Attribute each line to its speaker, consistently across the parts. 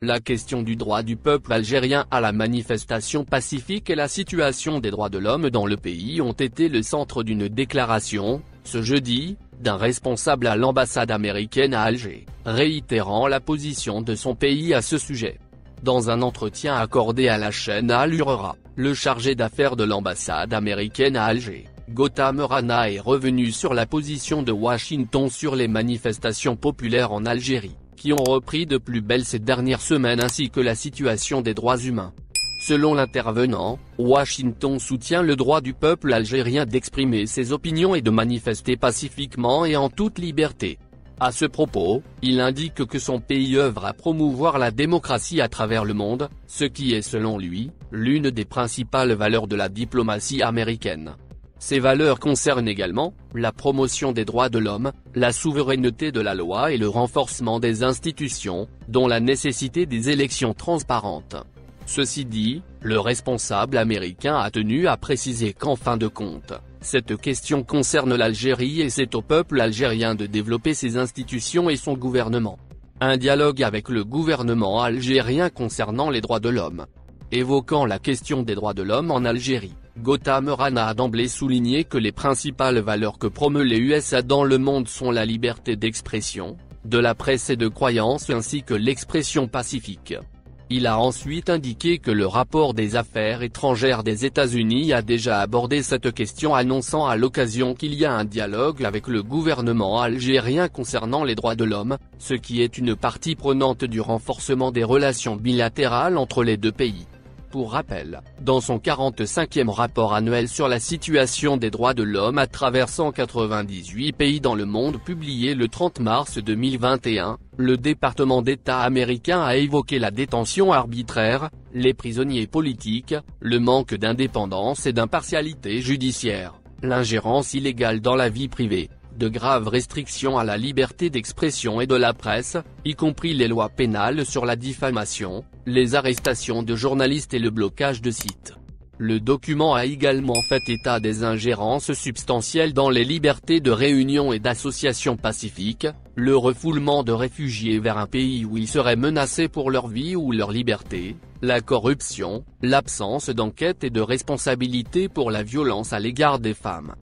Speaker 1: La question du droit du peuple algérien à la manifestation pacifique et la situation des droits de l'homme dans le pays ont été le centre d'une déclaration, ce jeudi, d'un responsable à l'ambassade américaine à Alger, réitérant la position de son pays à ce sujet. Dans un entretien accordé à la chaîne Al Hurra, le chargé d'affaires de l'ambassade américaine à Alger, Gautam Rana, est revenu sur la position de Washington sur les manifestations populaires en Algérie, qui ont repris de plus belle ces dernières semaines, ainsi que la situation des droits humains. Selon l'intervenant, Washington soutient le droit du peuple algérien d'exprimer ses opinions et de manifester pacifiquement et en toute liberté. À ce propos, il indique que son pays œuvre à promouvoir la démocratie à travers le monde, ce qui est selon lui, l'une des principales valeurs de la diplomatie américaine. Ces valeurs concernent également la promotion des droits de l'homme, la souveraineté de la loi et le renforcement des institutions, dont la nécessité des élections transparentes. Ceci dit, le responsable américain a tenu à préciser qu'en fin de compte, cette question concerne l'Algérie et c'est au peuple algérien de développer ses institutions et son gouvernement. Un dialogue avec le gouvernement algérien concernant les droits de l'homme. Évoquant la question des droits de l'homme en Algérie, Gautam Rana a d'emblée souligné que les principales valeurs que promeut les USA dans le monde sont la liberté d'expression, de la presse et de croyance ainsi que l'expression pacifique. Il a ensuite indiqué que le rapport des affaires étrangères des États-Unis a déjà abordé cette question, annonçant à l'occasion qu'il y a un dialogue avec le gouvernement algérien concernant les droits de l'homme, ce qui est une partie prenante du renforcement des relations bilatérales entre les deux pays. Pour rappel, dans son 45e rapport annuel sur la situation des droits de l'homme à travers 198 pays dans le monde publié le 30 mars 2021, le département d'État américain a évoqué la détention arbitraire, les prisonniers politiques, le manque d'indépendance et d'impartialité judiciaire, l'ingérence illégale dans la vie privée, de graves restrictions à la liberté d'expression et de la presse, y compris les lois pénales sur la diffamation, les arrestations de journalistes et le blocage de sites. Le document a également fait état des ingérences substantielles dans les libertés de réunion et d'association pacifique, le refoulement de réfugiés vers un pays où ils seraient menacés pour leur vie ou leur liberté, la corruption, l'absence d'enquête et de responsabilité pour la violence à l'égard des femmes.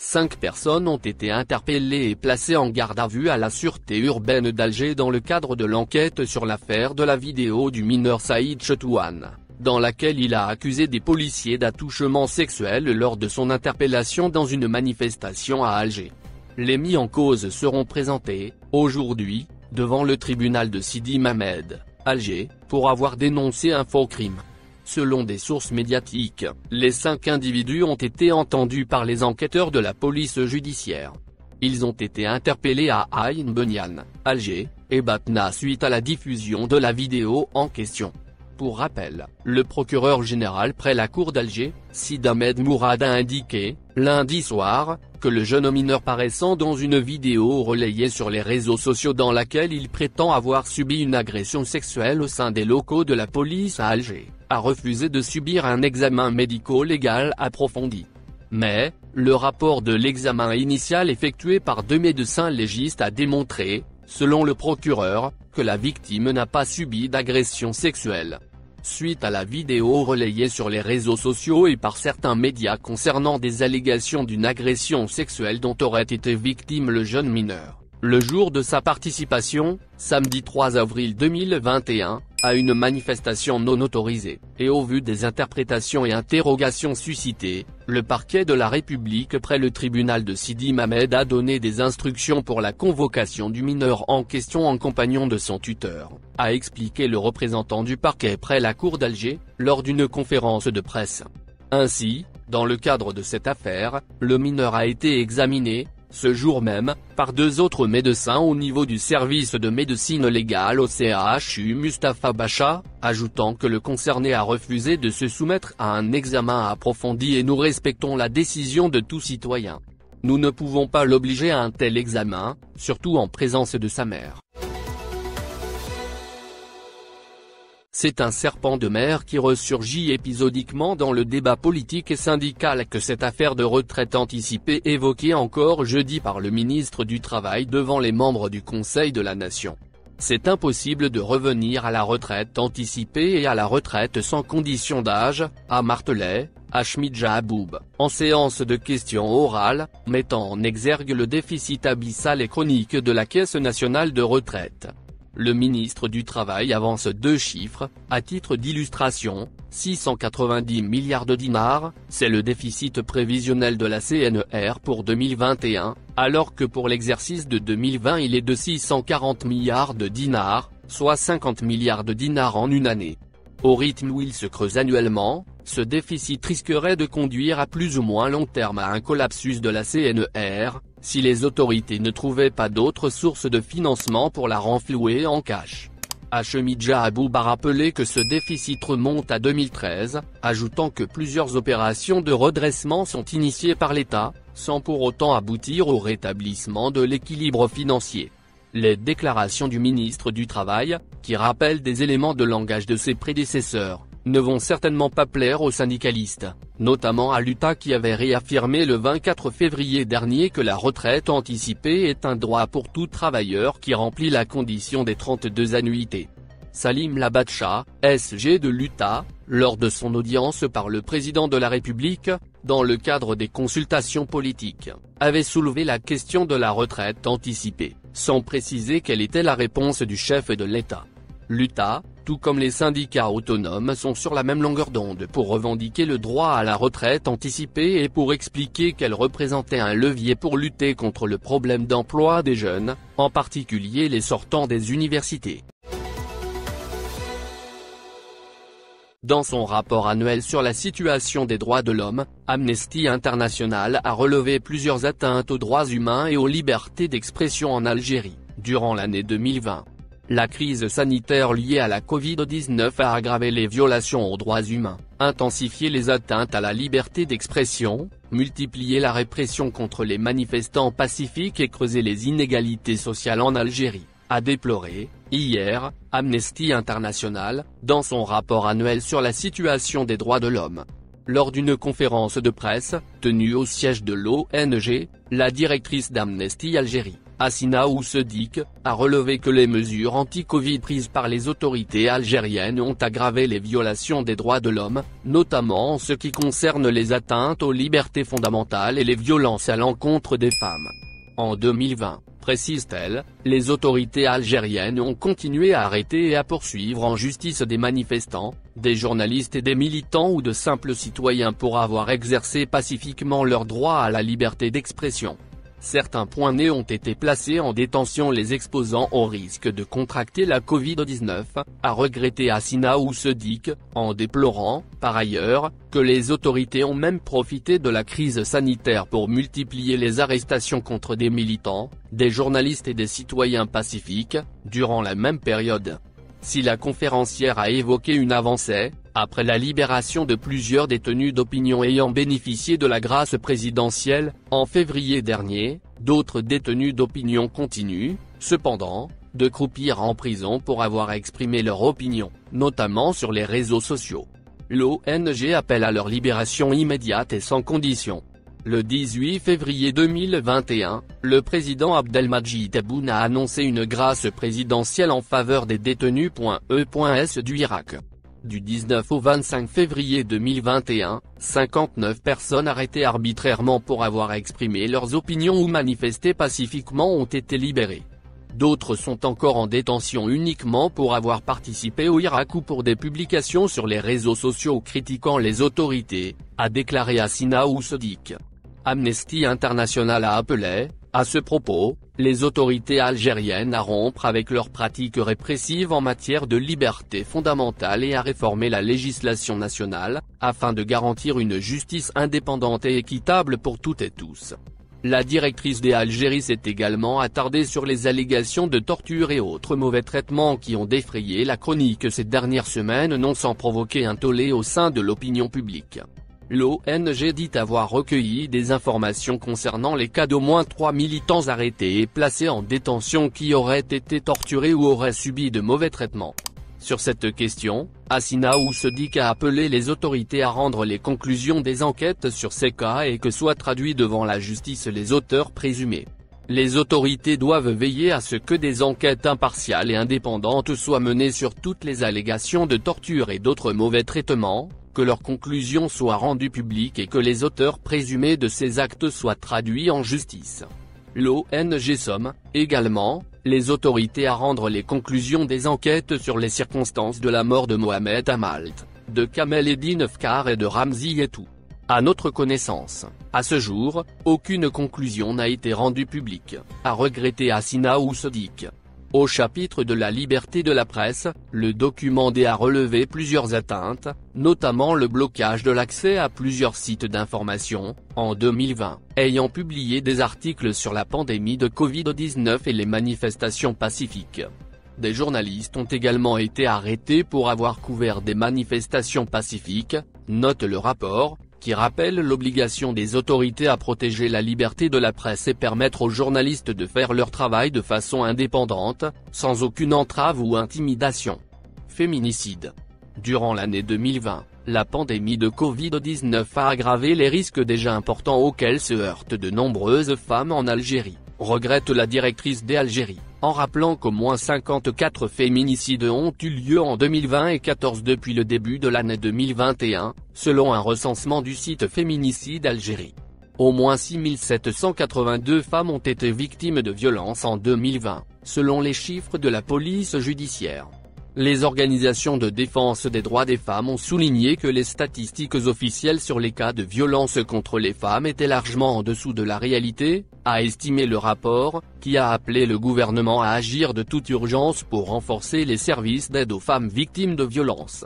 Speaker 1: 5 personnes ont été interpellées et placées en garde à vue à la sûreté urbaine d'Alger dans le cadre de l'enquête sur l'affaire de la vidéo du mineur Saïd Chetouane, dans laquelle il a accusé des policiers d'attouchement sexuel lors de son interpellation dans une manifestation à Alger. Les mis en cause seront présentés, aujourd'hui, devant le tribunal de Sidi Mamed, Alger, pour avoir dénoncé un faux crime. Selon des sources médiatiques, les 5 individus ont été entendus par les enquêteurs de la police judiciaire. Ils ont été interpellés à Ain Beniane, Alger, et Batna suite à la diffusion de la vidéo en question. Pour rappel, le procureur général près la cour d'Alger, Sid Ahmed Mourad a indiqué, lundi soir, que le jeune mineur paraissant dans une vidéo relayée sur les réseaux sociaux dans laquelle il prétend avoir subi une agression sexuelle au sein des locaux de la police à Alger, a refusé de subir un examen médico-légal approfondi. Mais, le rapport de l'examen initial effectué par 2 médecins légistes a démontré, selon le procureur, que la victime n'a pas subi d'agression sexuelle. Suite à la vidéo relayée sur les réseaux sociaux et par certains médias concernant des allégations d'une agression sexuelle dont aurait été victime le jeune mineur, le jour de sa participation, samedi 3 avril 2021, à une manifestation non autorisée, et au vu des interprétations et interrogations suscitées, le parquet de la République près le tribunal de Sidi Mamed a donné des instructions pour la convocation du mineur en question en compagnon de son tuteur, a expliqué le représentant du parquet près la cour d'Alger, lors d'une conférence de presse. Ainsi, dans le cadre de cette affaire, le mineur a été examiné, ce jour même, par 2 autres médecins au niveau du service de médecine légale au CHU Mustapha Bacha, ajoutant que le concerné a refusé de se soumettre à un examen approfondi et nous respectons la décision de tout citoyen. Nous ne pouvons pas l'obliger à un tel examen, surtout en présence de sa mère. C'est un serpent de mer qui ressurgit épisodiquement dans le débat politique et syndical que cette affaire de retraite anticipée évoquée encore jeudi par le ministre du Travail devant les membres du Conseil de la Nation. C'est impossible de revenir à la retraite anticipée et à la retraite sans condition d'âge, a martelé Hamid Jahaboub, en séance de questions orales, mettant en exergue le déficit abyssal et chronique de la Caisse nationale de retraite. Le ministre du Travail avance deux chiffres, à titre d'illustration, 690 milliards de dinars, c'est le déficit prévisionnel de la CNR pour 2021, alors que pour l'exercice de 2020 il est de 640 milliards de dinars, soit 50 milliards de dinars en une année. Au rythme où il se creuse annuellement, ce déficit risquerait de conduire à plus ou moins long terme à un collapsus de la CNR, si les autorités ne trouvaient pas d'autres sources de financement pour la renflouer en cash. Hamid Jahaboub a rappelé que ce déficit remonte à 2013, ajoutant que plusieurs opérations de redressement sont initiées par l'État, sans pour autant aboutir au rétablissement de l'équilibre financier. Les déclarations du ministre du Travail, qui rappellent des éléments de langage de ses prédécesseurs, ne vont certainement pas plaire aux syndicalistes, notamment à l'UTA qui avait réaffirmé le 24 février dernier que la retraite anticipée est un droit pour tout travailleur qui remplit la condition des 32 annuités. Salim Labatcha, SG de l'UTA, lors de son audience par le président de la République, dans le cadre des consultations politiques, avait soulevé la question de la retraite anticipée, sans préciser quelle était la réponse du chef de l'État. L'UTA, tout comme les syndicats autonomes, sont sur la même longueur d'onde pour revendiquer le droit à la retraite anticipée et pour expliquer qu'elle représentait un levier pour lutter contre le problème d'emploi des jeunes, en particulier les sortants des universités. Dans son rapport annuel sur la situation des droits de l'homme, Amnesty International a relevé plusieurs atteintes aux droits humains et aux libertés d'expression en Algérie, durant l'année 2020. La crise sanitaire liée à la Covid-19 a aggravé les violations aux droits humains, intensifié les atteintes à la liberté d'expression, multiplié la répression contre les manifestants pacifiques et creusé les inégalités sociales en Algérie, a déploré, hier, Amnesty International, dans son rapport annuel sur la situation des droits de l'homme. Lors d'une conférence de presse, tenue au siège de l'ONG, la directrice d'Amnesty Algérie, Hassina Oussedik, a relevé que les mesures anti-Covid prises par les autorités algériennes ont aggravé les violations des droits de l'homme, notamment en ce qui concerne les atteintes aux libertés fondamentales et les violences à l'encontre des femmes. En 2020, précise-t-elle, les autorités algériennes ont continué à arrêter et à poursuivre en justice des manifestants, des journalistes et des militants ou de simples citoyens pour avoir exercé pacifiquement leur droit à la liberté d'expression. Certains poignets ont été placés en détention les exposant au risque de contracter la Covid-19, a regretté Hassina Oussedik, en déplorant, par ailleurs, que les autorités ont même profité de la crise sanitaire pour multiplier les arrestations contre des militants, des journalistes et des citoyens pacifiques, durant la même période. Si la conférencière a évoqué une avancée, après la libération de plusieurs détenus d'opinion ayant bénéficié de la grâce présidentielle, en février dernier, d'autres détenus d'opinion continuent, cependant, de croupir en prison pour avoir exprimé leur opinion, notamment sur les réseaux sociaux. L'ONG appelle à leur libération immédiate et sans condition. Le 18 février 2021, le président Abdelmadjid Tebboune a annoncé une grâce présidentielle en faveur des détenus .e.s du Irak. Du 19 au 25 février 2021, 59 personnes arrêtées arbitrairement pour avoir exprimé leurs opinions ou manifesté pacifiquement ont été libérées. D'autres sont encore en détention uniquement pour avoir participé au Irak ou pour des publications sur les réseaux sociaux critiquant les autorités, a déclaré Hassina Oussedik. Amnesty International a appelé, à ce propos, les autorités algériennes à rompre avec leurs pratiques répressives en matière de liberté fondamentale et à réformer la législation nationale, afin de garantir une justice indépendante et équitable pour toutes et tous. La directrice des Algérie s'est également attardée sur les allégations de torture et autres mauvais traitements qui ont défrayé la chronique ces dernières semaines non sans provoquer un tollé au sein de l'opinion publique. L'ONG dit avoir recueilli des informations concernant les cas d'au moins 3 militants arrêtés et placés en détention qui auraient été torturés ou auraient subi de mauvais traitements. Sur cette question, Hasina Oussedik a appelé les autorités à rendre les conclusions des enquêtes sur ces cas et que soient traduits devant la justice les auteurs présumés. Les autorités doivent veiller à ce que des enquêtes impartiales et indépendantes soient menées sur toutes les allégations de torture et d'autres mauvais traitements, que leurs conclusions soient rendues publiques et que les auteurs présumés de ces actes soient traduits en justice. L'ONG somme, également, les autorités à rendre les conclusions des enquêtes sur les circonstances de la mort de Mohamed Hamalt, de Kamel Eddine Efkar et de Ramzi Yetou. À notre connaissance, à ce jour, aucune conclusion n'a été rendue publique, a regretté Hasina Oussedik. Au chapitre de la liberté de la presse, le document D a relevé plusieurs atteintes, notamment le blocage de l'accès à plusieurs sites d'information, en 2020, ayant publié des articles sur la pandémie de Covid-19 et les manifestations pacifiques. Des journalistes ont également été arrêtés pour avoir couvert des manifestations pacifiques, note le rapport, qui rappelle l'obligation des autorités à protéger la liberté de la presse et permettre aux journalistes de faire leur travail de façon indépendante, sans aucune entrave ou intimidation. Féminicide. Durant l'année 2020, la pandémie de Covid-19 a aggravé les risques déjà importants auxquels se heurtent de nombreuses femmes en Algérie, regrette la directrice d'Algérie, en rappelant qu'au moins 54 féminicides ont eu lieu en 2020 et 14 depuis le début de l'année 2021, selon un recensement du site Féminicide Algérie. Au moins 6782 femmes ont été victimes de violences en 2020, selon les chiffres de la police judiciaire. Les organisations de défense des droits des femmes ont souligné que les statistiques officielles sur les cas de violence contre les femmes étaient largement en dessous de la réalité, a estimé le rapport, qui a appelé le gouvernement à agir de toute urgence pour renforcer les services d'aide aux femmes victimes de violences.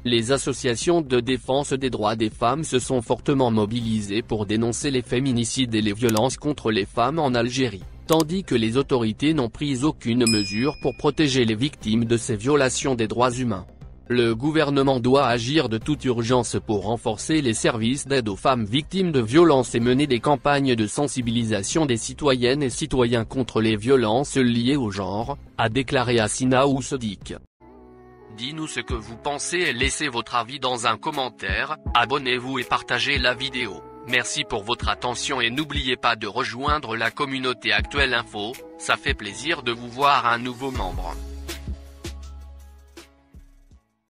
Speaker 1: Les associations de défense des droits des femmes se sont fortement mobilisées pour dénoncer les féminicides et les violences contre les femmes en Algérie, tandis que les autorités n'ont pris aucune mesure pour protéger les victimes de ces violations des droits humains. Le gouvernement doit agir de toute urgence pour renforcer les services d'aide aux femmes victimes de violences et mener des campagnes de sensibilisation des citoyennes et citoyens contre les violences liées au genre, a déclaré Hasina Oussedik. Dis-nous ce que vous pensez et laissez votre avis dans un commentaire, abonnez-vous et partagez la vidéo. Merci pour votre attention et n'oubliez pas de rejoindre la communauté Actuelle Info, ça fait plaisir de vous voir un nouveau membre.